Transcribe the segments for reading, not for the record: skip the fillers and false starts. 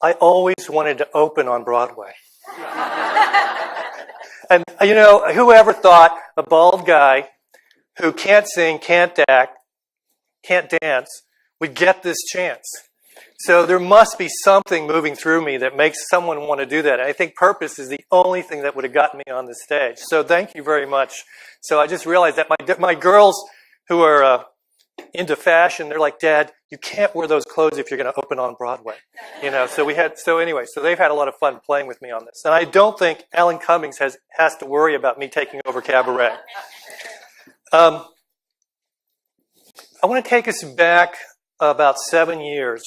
I always wanted to open on Broadway. And, you know, whoever thought a bald guy who can't sing, can't act, can't dance would get this chance? So there must be something moving through me that makes someone want to do that. And I think purpose is the only thing that would have gotten me on the stage. So thank you very much. So I just realized that my girls who are into fashion, they're like, Dad, you can't wear those clothes if you're going to open on Broadway. You know, so they've had a lot of fun playing with me on this. And I don't think Alan Cummings has to worry about me taking over cabaret. I want to take us back about 7 years.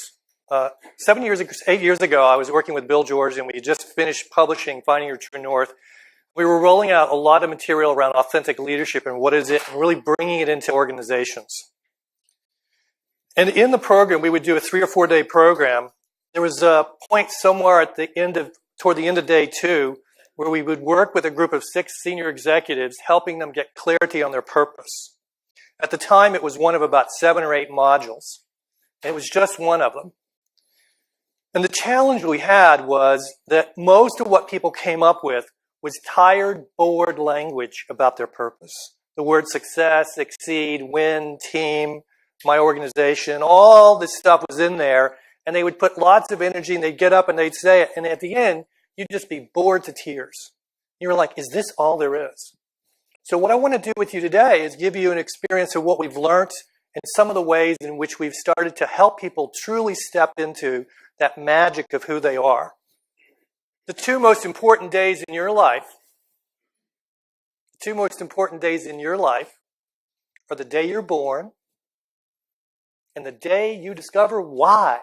8 years ago, I was working with Bill George, and we had just finished publishing Finding Your True North. We were rolling out a lot of material around authentic leadership and what is it, and really bringing it into organizations. And in the program, we would do a 3 or 4 day program. There was a point somewhere toward the end of day 2 where we would work with a group of 6 senior executives, helping them get clarity on their purpose. At the time, it was one of about 7 or 8 modules. And it was just one of them. And the challenge we had was that most of what people came up with was tired, bored language about their purpose. The word success, succeed, win, team, my organization, all this stuff was in there. And they would put lots of energy and they'd get up and they'd say it. And at the end, you'd just be bored to tears. You were like, is this all there is? So what I want to do with you today is give you an experience of what we've learned and some of the ways in which we've started to help people truly step into that magic of who they are. The 2 most important days in your life, are the day you're born and the day you discover why.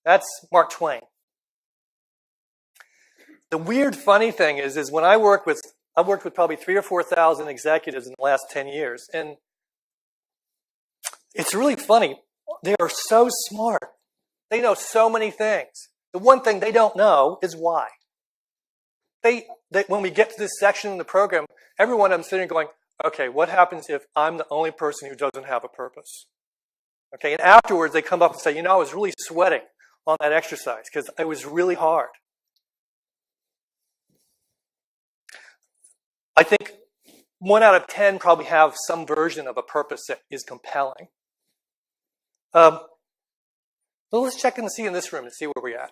That's Mark Twain. The weird, funny thing is when I've worked with probably 3,000 or 4,000 executives in the last 10 years, and it's really funny. They are so smart. They know so many things. The one thing they don't know is why. When we get to this section in the program, everyone I'm sitting going, okay, what happens if I'm the only person who doesn't have a purpose? Okay, and afterwards they come up and say, you know, I was really sweating on that exercise because it was really hard. I think 1 out of 10 probably have some version of a purpose that is compelling. But let's check and see in this room and see where we're at.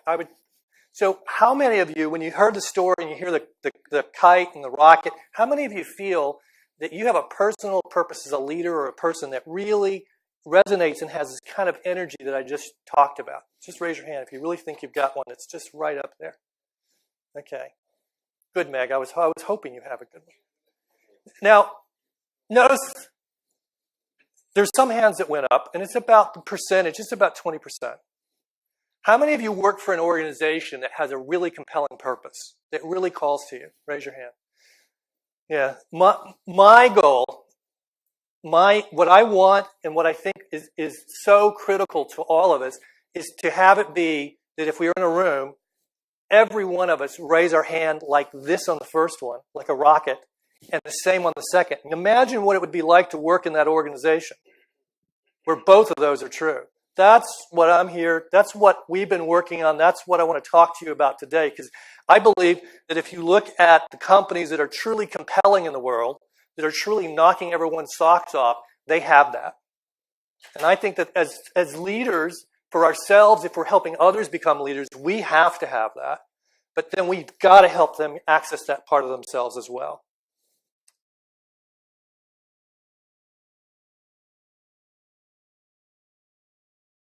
So how many of you, when you heard the story and you hear the kite and the rocket, how many of you feel that you have a personal purpose as a leader or a person that really resonates and has this kind of energy that I just talked about? Just raise your hand if you really think you've got one that's just right up there. Okay. Good, Meg. I was hoping you have a good one. Now, notice there's some hands that went up, and it's about the percentage. It's about 20%. How many of you work for an organization that has a really compelling purpose, that really calls to you? Raise your hand. Yeah. My goal, what I want and what I think is so critical to all of us is to have it be that if we are in a room, every one of us raise our hand like this on the first one, like a rocket, and the same on the second. And imagine what it would be like to work in that organization where both of those are true. That's what I'm here. That's what we've been working on. That's what I want to talk to you about today, because I believe that if you look at the companies that are truly compelling in the world, that are truly knocking everyone's socks off, they have that. And I think that as leaders, for ourselves, if we're helping others become leaders, we have to have that. But then we've got to help them access that part of themselves as well.